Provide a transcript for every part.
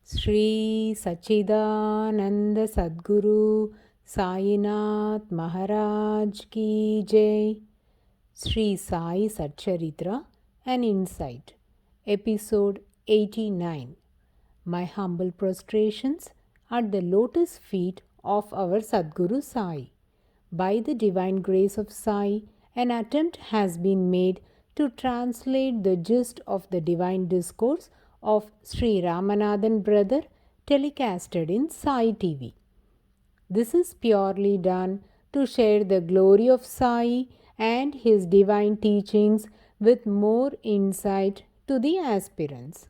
Sri Sachidananda Sadguru Sainath Maharaj Ki Jai. Sri Sai Satcharitra, an Insight, Episode 89. My humble prostrations at the lotus feet of our Sadguru Sai. By the divine grace of Sai, an attempt has been made to translate the gist of the divine discourse of Sri Ramanathan Brother telecasted in Sai TV. This is purely done to share the glory of Sai and his divine teachings with more insight to the aspirants.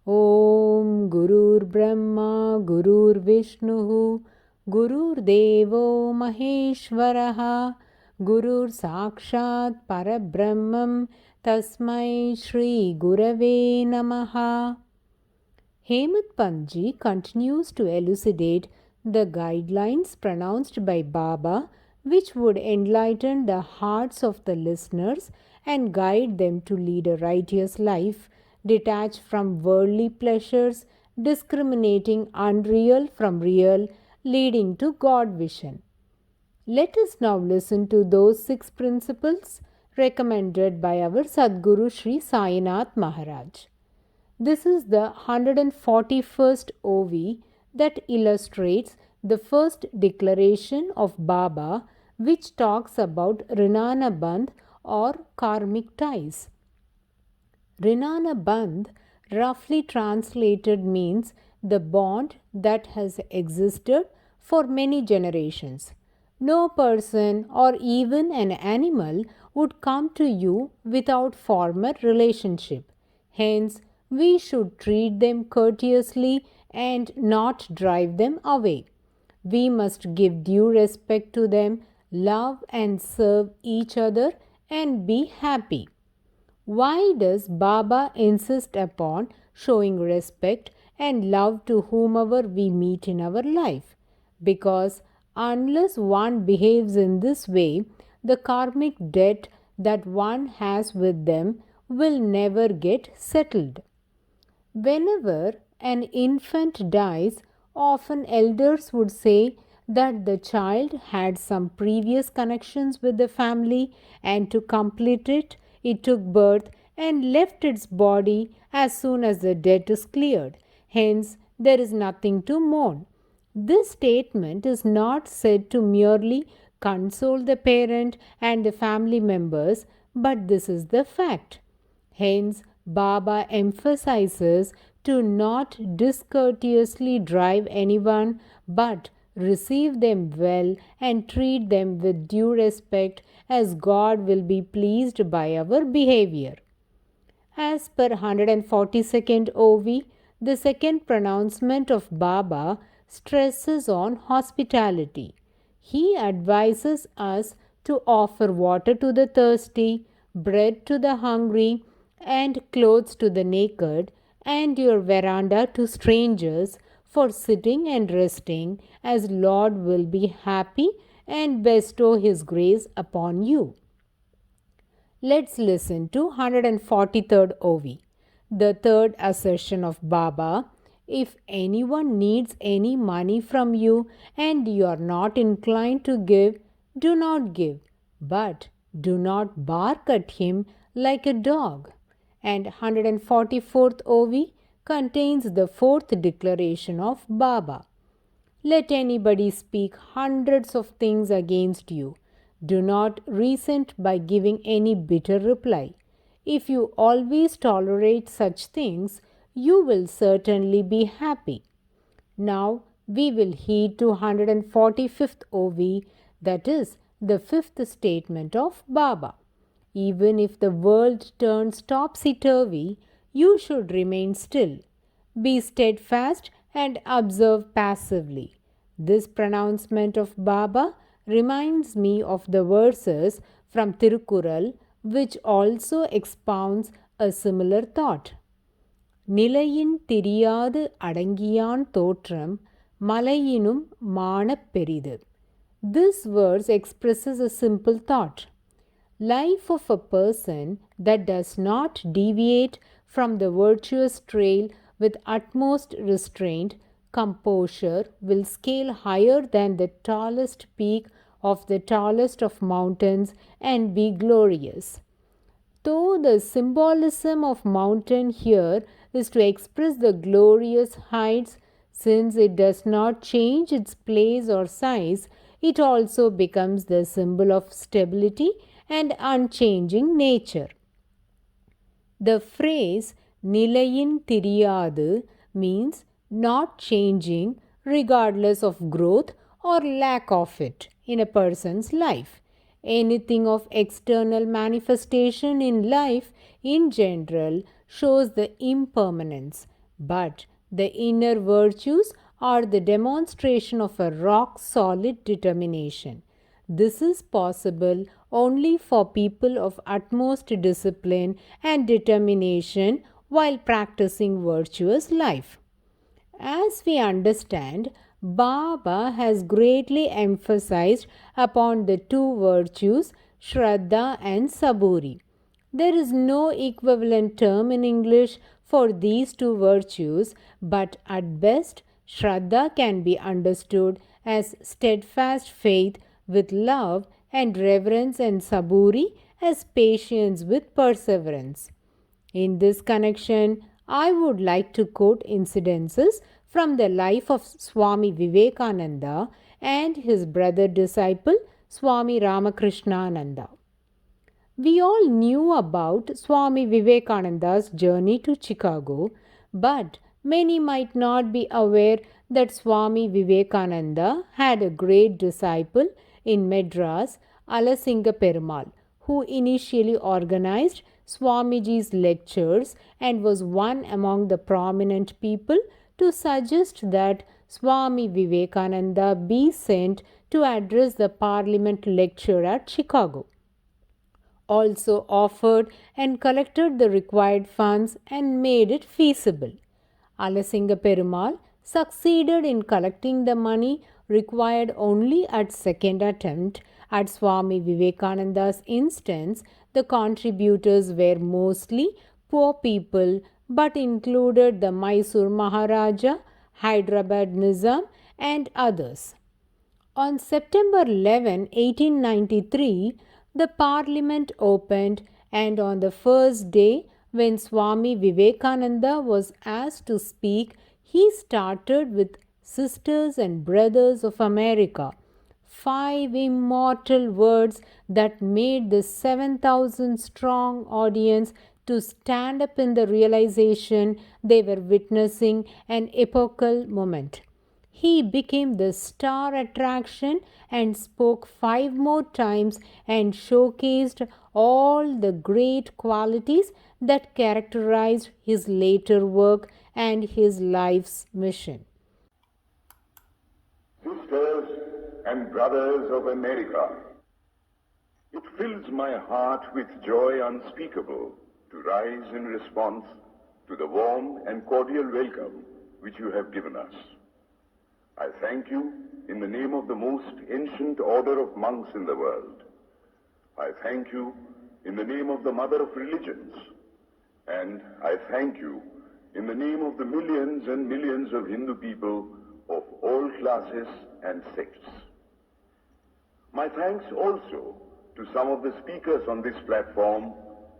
Om Gurur Brahma Gurur Vishnu Gurur Devo Maheshwaraha Gurur Sakshat Parabrahmam Tasmai Shri Gurave Namaha. Hemant Pantji continues to elucidate the guidelines pronounced by Baba, which would enlighten the hearts of the listeners and guide them to lead a righteous life, detached from worldly pleasures, discriminating unreal from real, leading to God vision. Let us now listen to those 6 principles recommended by our Sadguru Sri Sainath Maharaj. This is the 141st OV that illustrates the first declaration of Baba, which talks about Rinana Bandh or karmic ties. Rinana Bandh, roughly translated, means the bond that has existed for many generations. No person or even an animal would come to you without former relationship. Hence, we should treat them courteously and not drive them away. We must give due respect to them, love and serve each other, and be happy. Why does Baba insist upon showing respect and love to whomever we meet in our life? Because unless one behaves in this way, the karmic debt that one has with them will never get settled. Whenever an infant dies, often elders would say that the child had some previous connections with the family, and to complete it, it took birth and left its body as soon as the debt is cleared. Hence, there is nothing to mourn. This statement is not said to merely console the parent and the family members, but this is the fact. Hence, Baba emphasizes to not discourteously drive anyone, but receive them well and treat them with due respect, as God will be pleased by our behavior. As per 142nd OV, the second pronouncement of Baba stresses on hospitality. He advises us to offer water to the thirsty, bread to the hungry, and clothes to the naked, and your veranda to strangers for sitting and resting, as Lord will be happy and bestow His grace upon you. Let's listen to 143rd OV. The third assertion of Baba: if anyone needs any money from you and you are not inclined to give, do not give, but do not bark at him like a dog. And 144th OV contains the fourth declaration of Baba. Let anybody speak hundreds of things against you. Do not resent by giving any bitter reply. If you always tolerate such things, you will certainly be happy. Now we will heed to 145th OV, that is the fifth statement of Baba. Even if the world turns topsy-turvy, you should remain still. Be steadfast and observe passively. This pronouncement of Baba reminds me of the verses from Tirukkural, which also expounds a similar thought. நிலையின் தெரியாது அடங்கியான் தோற்றம் மலையினும் மானப் பெரிது. This verse expresses a simple thought. Life of a person that does not deviate from the virtuous trail with utmost restraint, composure, will scale higher than the tallest peak of the tallest of mountains and be glorious. Though the symbolism of mountain here is to express the glorious heights, since it does not change its place or size, it also becomes the symbol of stability and unchanging nature. The phrase Nilayin Tiriyadu means not changing regardless of growth or lack of it in a person's life. Anything of external manifestation in life in general shows the impermanence, but the inner virtues are the demonstration of a rock solid determination. This is possible only for people of utmost discipline and determination while practicing virtuous life. As we understand, Baba has greatly emphasized upon the two virtues, Shraddha and Saburi. There is no equivalent term in English for these two virtues, but at best, Shraddha can be understood as steadfast faith with love and reverence, and Saburi as patience with perseverance. In this connection, I would like to quote incidences from the life of Swami Vivekananda and his brother disciple Swami Ramakrishnananda. We all knew about Swami Vivekananda's journey to Chicago, but many might not be aware that Swami Vivekananda had a great disciple in Madras, Alasinga Perumal, who initially organized Swamiji's lectures and was one among the prominent people to suggest that Swami Vivekananda be sent to address the Parliament lecture at Chicago. Also offered and collected the required funds and made it feasible. Alasinga Perumal succeeded in collecting the money required only at second attempt. At Swami Vivekananda's instance, the contributors were mostly poor people but included the Mysore Maharaja, Hyderabad Nizam and others. On September 11, 1893, the Parliament opened, and on the first day, when Swami Vivekananda was asked to speak, he started with Sisters and Brothers of America, 5 immortal words that made the 7,000 strong audience to stand up in the realization they were witnessing an epochal moment. He became the star attraction and spoke 5 more times and showcased all the great qualities that characterized his later work and his life's mission. Sisters and brothers of America, it fills my heart with joy unspeakable to rise in response to the warm and cordial welcome which you have given us. I thank you in the name of the most ancient order of monks in the world. I thank you in the name of the mother of religions. And I thank you in the name of the millions and millions of Hindu people of all classes and sects. My thanks also to some of the speakers on this platform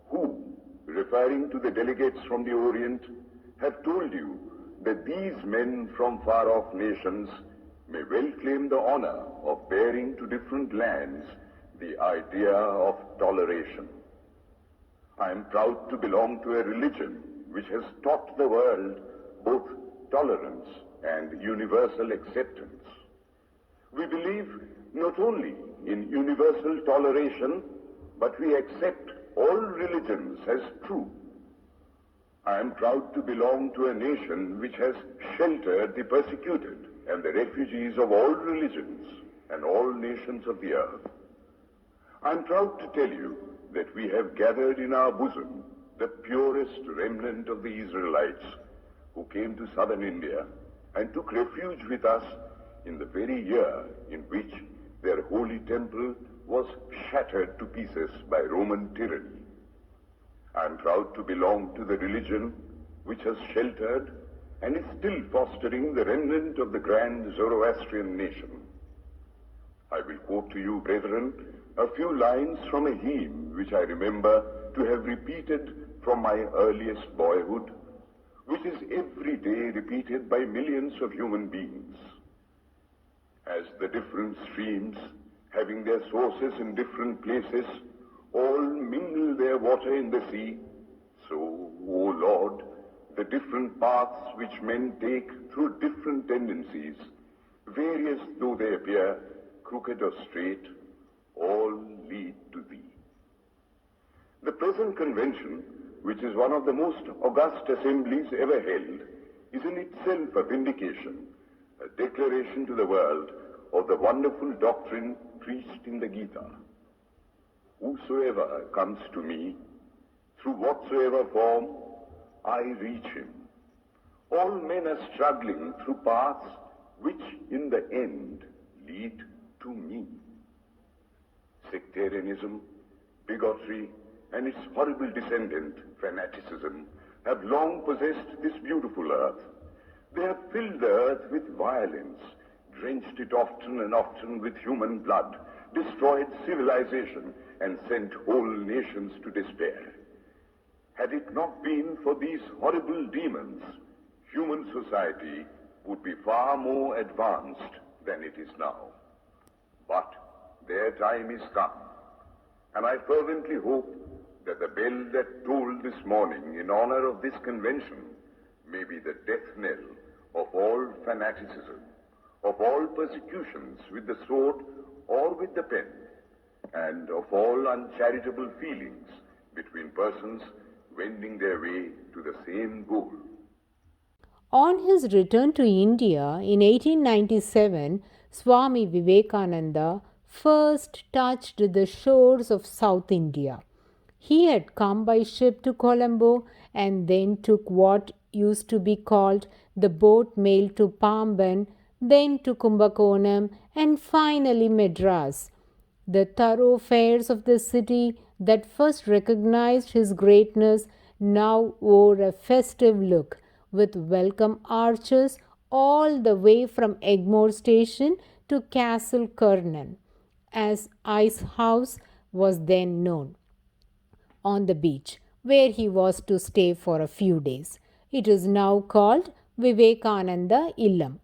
who, referring to the delegates from the Orient, have told you that these men from far-off nations may well claim the honor of bearing to different lands the idea of toleration. I am proud to belong to a religion which has taught the world both tolerance and universal acceptance. We believe not only in universal toleration, but we accept all religions as true. I am proud to belong to a nation which has sheltered the persecuted and the refugees of all religions and all nations of the earth. I am proud to tell you that we have gathered in our bosom the purest remnant of the Israelites who came to southern India and took refuge with us in the very year in which their holy temple was shattered to pieces by Roman tyranny. I am proud to belong to the religion which has sheltered and is still fostering the remnant of the grand Zoroastrian nation. I will quote to you, brethren, a few lines from a hymn which I remember to have repeated from my earliest boyhood, which is every day repeated by millions of human beings. As the different streams, having their sources in different places, all mingle their water in the sea, so, O Lord, the different paths which men take through different tendencies, various though they appear, crooked or straight, all lead to Thee. The present convention, which is one of the most august assemblies ever held, is in itself a vindication, a declaration to the world of the wonderful doctrine preached in the Gita. Whosoever comes to me, through whatsoever form, I reach him. All men are struggling through paths which in the end lead to me. Sectarianism, bigotry, and its horrible descendant, fanaticism, have long possessed this beautiful earth. They have filled the earth with violence, drenched it often and often with human blood, destroyed civilization, and sent whole nations to despair. Had it not been for these horrible demons, human society would be far more advanced than it is now. But their time is come, and I fervently hope that the bell that tolled this morning in honor of this convention may be the death knell of all fanaticism, of all persecutions with the sword or with the pen, and of all uncharitable feelings between persons wending their way to the same goal. On his return to India in 1897, Swami Vivekananda first touched the shores of South India. He had come by ship to Colombo and then took what used to be called the boat mail to Pamban, then to Kumbakonam, and finally Madras. The thoroughfares of the city that first recognized his greatness now wore a festive look, with welcome arches all the way from Egmore Station to Castle Kernan, as Ice House was then known, on the beach, where he was to stay for a few days. It is now called Vivekananda Illam.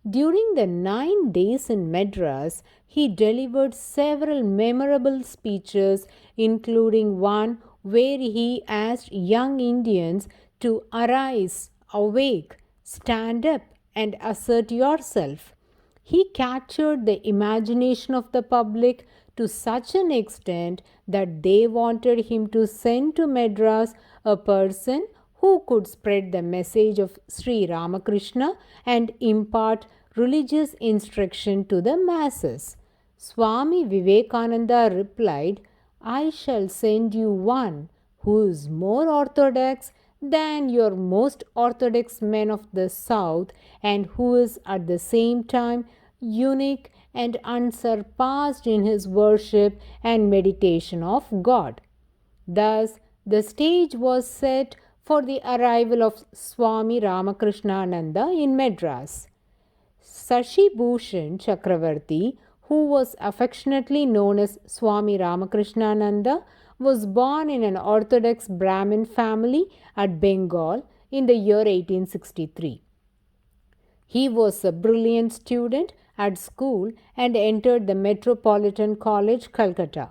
During the 9 days in Madras, he delivered several memorable speeches, including one where he asked young Indians to arise, awake, stand up, and assert yourself. He captured the imagination of the public to such an extent that they wanted him to send to Madras a person who could spread the message of Sri Ramakrishna and impart religious instruction to the masses. Swami Vivekananda replied, I shall send you one who is more orthodox than your most orthodox men of the south, and who is at the same time unique and unsurpassed in his worship and meditation of God. Thus, the stage was set for the arrival of Swami Ramakrishnananda in Madras. Sashi Bhushan Chakravarti, who was affectionately known as Swami Ramakrishnananda, was born in an Orthodox Brahmin family at Bengal in the year 1863. He was a brilliant student at school and entered the Metropolitan College, Calcutta.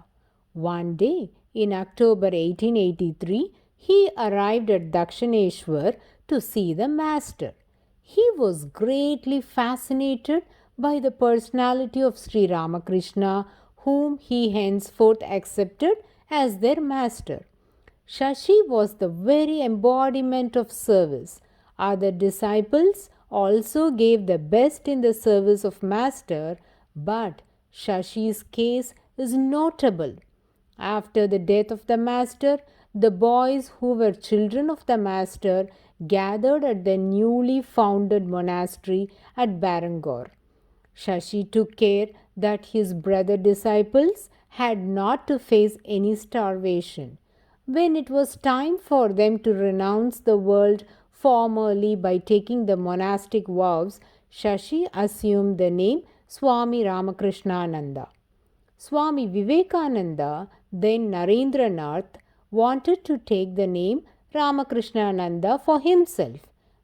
One day, in October 1883, he arrived at Dakshineshwar to see the master. He was greatly fascinated by the personality of Sri Ramakrishna, whom he henceforth accepted as their master. Shashi was the very embodiment of service. Other disciples also gave the best in the service of master, but Shashi's case is notable. After the death of the master, the boys who were children of the master gathered at the newly founded monastery at Barangor. Shashi took care that his brother disciples had not to face any starvation. When it was time for them to renounce the world Formerly, by taking the monastic vows, Shashi assumed the name Swami Ramakrishnananda. Swami Vivekananda, then Narendranath, wanted to take the name Ramakrishnananda for himself,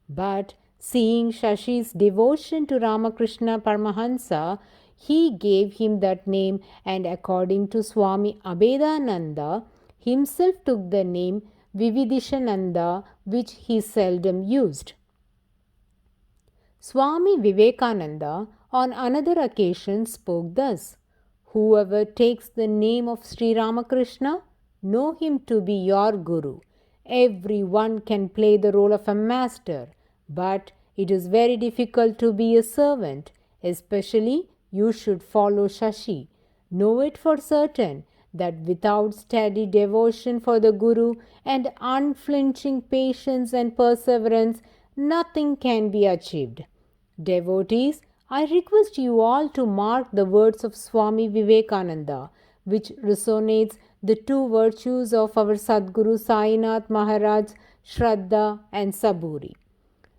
but seeing Shashi's devotion to Ramakrishna Paramahansa, he gave him that name, and according to Swami Abhedananda, himself took the name Vividishananda, which he seldom used. Swami Vivekananda on another occasion spoke thus: "Whoever takes the name of Sri Ramakrishna, know him to be your Guru. Every one can play the role of a master, but it is very difficult to be a servant. Especially, you should follow Shashi. Know it for certain that without steady devotion for the Guru and unflinching patience and perseverance, nothing can be achieved." Devotees, I request you all to mark the words of Swami Vivekananda, which resonates the two virtues of our Sadguru Sainath Maharaj, Shraddha and Saburi.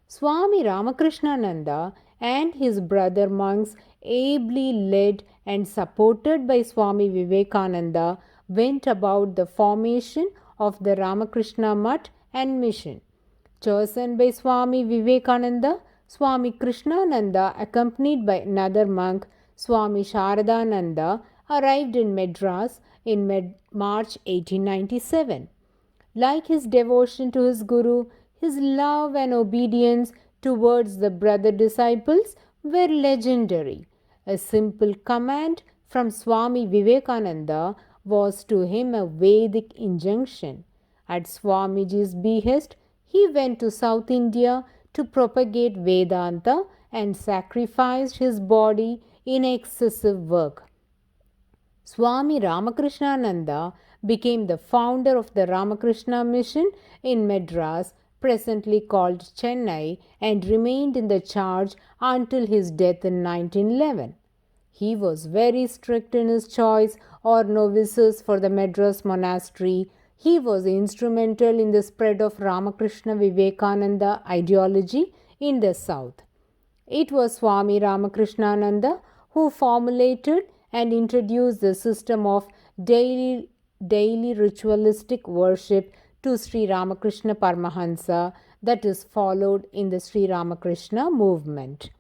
Swami Ramakrishnananda and his brother monks, ably led and supported by Swami Vivekananda, went about the formation of the Ramakrishna Mutt and mission. Chosen by Swami Vivekananda, Swami Krishnananda, accompanied by another monk, Swami Sharadananda, arrived in Madras in March 1897. Like his devotion to his Guru, his love and obedience towards the brother disciples were legendary. A simple command from Swami Vivekananda was to him a Vedic injunction. At Swamiji's behest, he went to South India to propagate Vedanta and sacrificed his body in excessive work. Swami Ramakrishnananda became the founder of the Ramakrishna Mission in Madras, presently called Chennai, and remained in the charge until his death in 1911. He was very strict in his choice or novices for the Madras monastery. He was instrumental in the spread of Ramakrishna Vivekananda ideology in the south. It was Swami Ramakrishnananda who formulated and introduced the system of daily ritualistic worship to Sri Ramakrishna Paramahansa that is followed in the Sri Ramakrishna movement.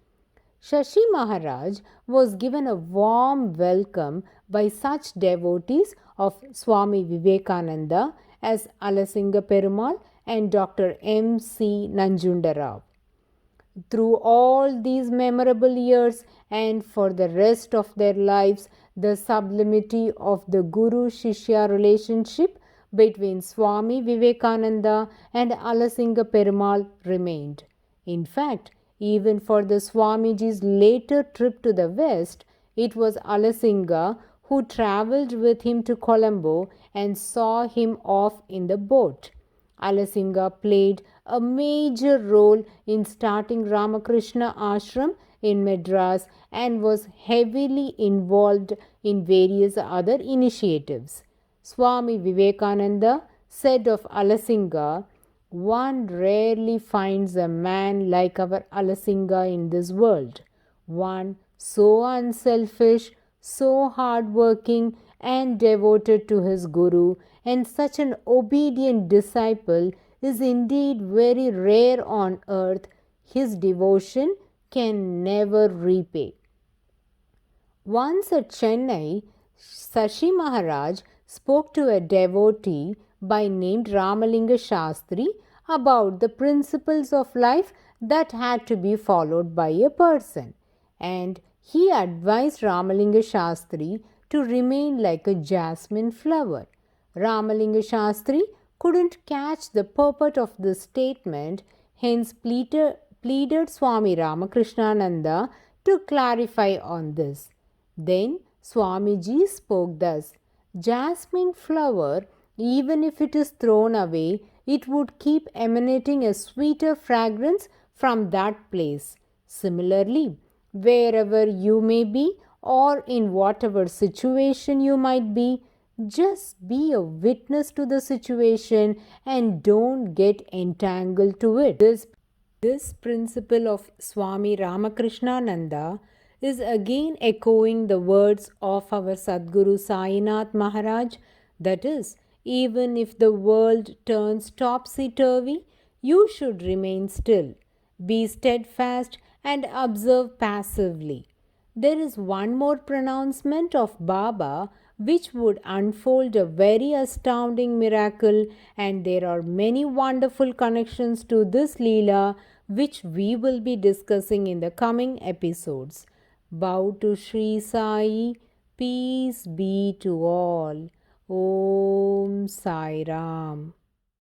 Shashi Maharaj was given a warm welcome by such devotees of Swami Vivekananda as Alasinga Perumal and Dr. M. C. Nanjundarao. Through all these memorable years and for the rest of their lives, the sublimity of the Guru-Shishya relationship between Swami Vivekananda and Alasinga Perumal remained. In fact, even for the Swamiji's later trip to the West, it was Alasinga who travelled with him to Colombo and saw him off in the boat. Alasinga played a major role in starting Ramakrishna Ashram in Madras and was heavily involved in various other initiatives. Swami Vivekananda said of Alasinga, "One rarely finds a man like our Alasinga in this world, one so unselfish, so hard-working and devoted to his Guru, and such an obedient disciple is indeed very rare on earth. His devotion can never repay." Once at Chennai, Shashi Maharaj spoke to a devotee by name Ramalinga Shastri about the principles of life that had to be followed by a person, and he advised Ramalinga Shastri to remain like a jasmine flower. Ramalinga Shastri couldn't catch the purport of this statement, hence pleaded Swami Ramakrishnananda to clarify on this. Then Swamiji spoke thus: "Jasmine flower, even if it is thrown away, it would keep emanating a sweeter fragrance from that place. Similarly, wherever you may be or in whatever situation you might be, Just be a witness to the situation and don't get entangled to it. This principle of Swami Ramakrishnananda is again echoing the words of our Sadguru Sainath Maharaj, that is, even if the world turns topsy turvy, you should remain still, be steadfast, and observe passively. There is one more pronouncement of Baba which would unfold a very astounding miracle, and there are many wonderful connections to this Leela which we will be discussing in the coming episodes. Bow to Sri Sai, peace be to all. Om Sai Ram.